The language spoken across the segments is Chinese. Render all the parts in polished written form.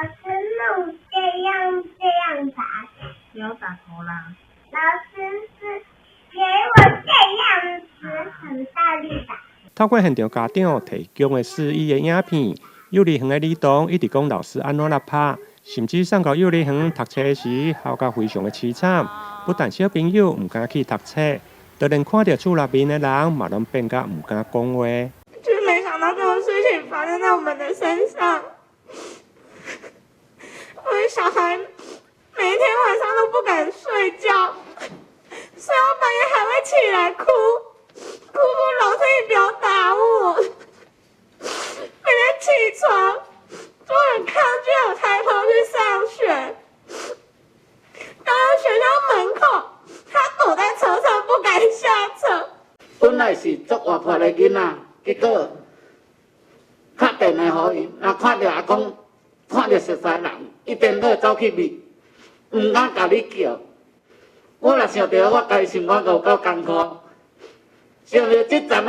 师弄这样打，不要打头啦。老师是给我这样子很大力打。透过现场家长提供的示意的影片，幼儿园的儿童一直讲老师安怎来拍，甚至送到幼儿园读册时，效果非常的凄惨。不但小朋友唔敢去读册，就连看到厝内面的人，嘛拢变甲唔敢讲话。就是没想到这种事情发生在我们的身上。我的小孩每天晚上都不敢睡觉，睡到半夜还会起来哭，老师你不要打我。每天起床就很抗拒，我才跑去上学。到学校门口，他躲在车上不敢下车。本来是足活泼的囡仔，结果打电话给伊，看到阿公，看到熟悉人，一颠倒走去灭，唔敢甲你叫。我若想到我家己生活有够艰苦，想到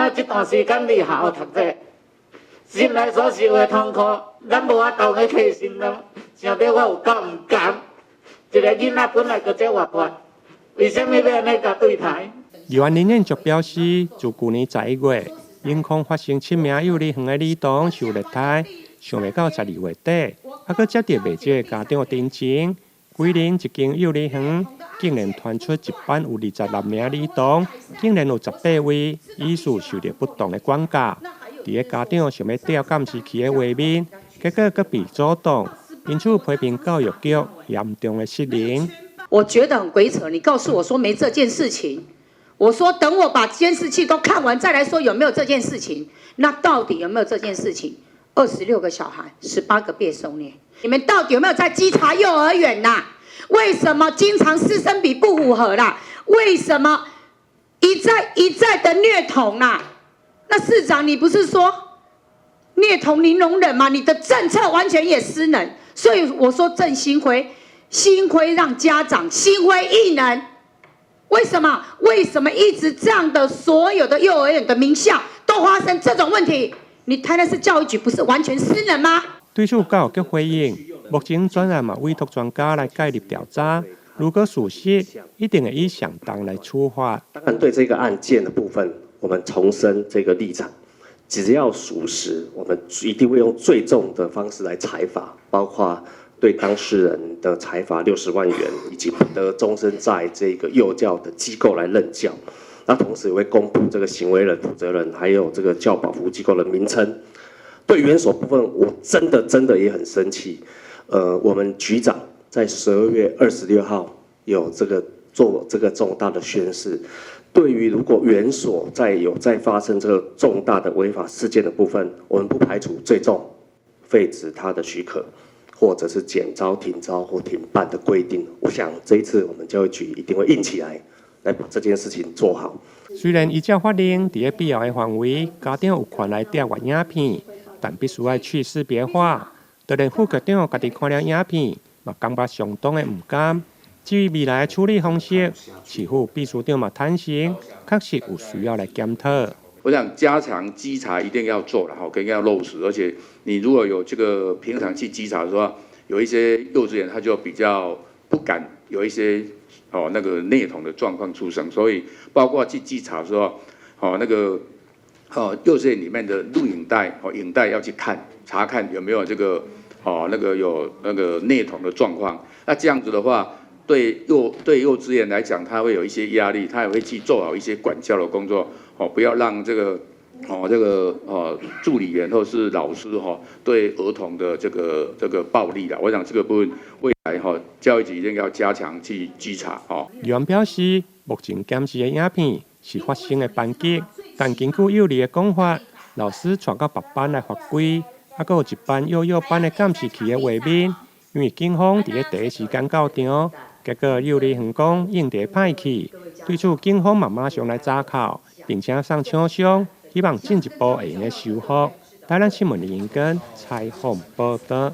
这段时间你好好读册，心内所受的痛苦，咱无法度去提心咯。想到我有够唔甘，一个囡仔本来就这活泼，为什么要安尼甲对待？幼儿园就表示，自去年11月，因控发生7名幼儿园的儿童受虐待，尚未到12月底，还佫接到未少的家长申请。桂林一间幼儿园竟然传出一班有26名儿童，竟然有18位疑似受到不当的管教。伫个家长想要调监视器的画面，结果佫被阻挡，因此批评教育局严重的失灵。我觉得很鬼扯，你告诉我说没这件事情。我说等我把监视器都看完再来说有没有这件事情。那到底有没有这件事情？26个小孩，18个被收虐，你们到底有没有在稽查幼儿园呐？为什么经常师生比不符合啦？为什么一再的虐童啦？那市长你不是说虐童零容忍吗？你的政策完全也失能。所以我说郑兴辉让家长心灰意冷。为什么一直这样的所有的幼儿园的名校都发生这种问题？你台南市教育局不是完全失能吗？对此教育局回应，目前专案嘛委托专家来介入调查，如果属实，一定会以相当来处罚。当然，对这个案件的部分，我们重申这个立场，只要属实，我们一定会用最重的方式来裁罚，包括对当事人的裁罚60万元，以及不得终身在这个幼教的机构来任教。那同时也会公布这个行为人、负责人，还有这个教保服务机构的名称。对园所部分，我真的也很生气。我们局长在12月26号有做这个重大的宣示。对于如果园所再发生这个重大的违法事件的部分，我们不排除最重废止他的许可，或者是减招、停招或停办的规定。我想这一次我们教育局一定会硬起来，来把这件事情做好。虽然依照法令，在必要的范围，家长有权来调阅影片，但必须要去识别化。就连副局长家己看了影片，嘛感觉相当的唔甘。至于未来的处理方式，市府秘书长嘛坦承，确实有需要来检讨。我想加强稽查一定要做了，更要落实。而且你如果有这个平常去稽查的话，有一些幼稚园他就比较不敢有一些那个内童的状况出生，所以包括去稽查的时候，那个幼稚园里面的录影带影带要去查看有没有这个那个有那个内童的状况。那这样子的话，对幼稚园来讲，他会有一些压力，他也会去做好一些管教的工作，不要让这个助理员或是老师对儿童的这个暴力啦。我想这个部分未来教育局一定要加强去稽查。刘安表示，目前监视的影片是发生的班级，但根据幼儿的讲法，老师传到别班来罚规，还有一班幼幼班的监视器的画面，因为警方伫第一时间到场。结果幼儿园讲应地歹去，对此警方嘛马上来查扣，并且送厂商，希望进一步会用来修复。台南新闻林根采访报道。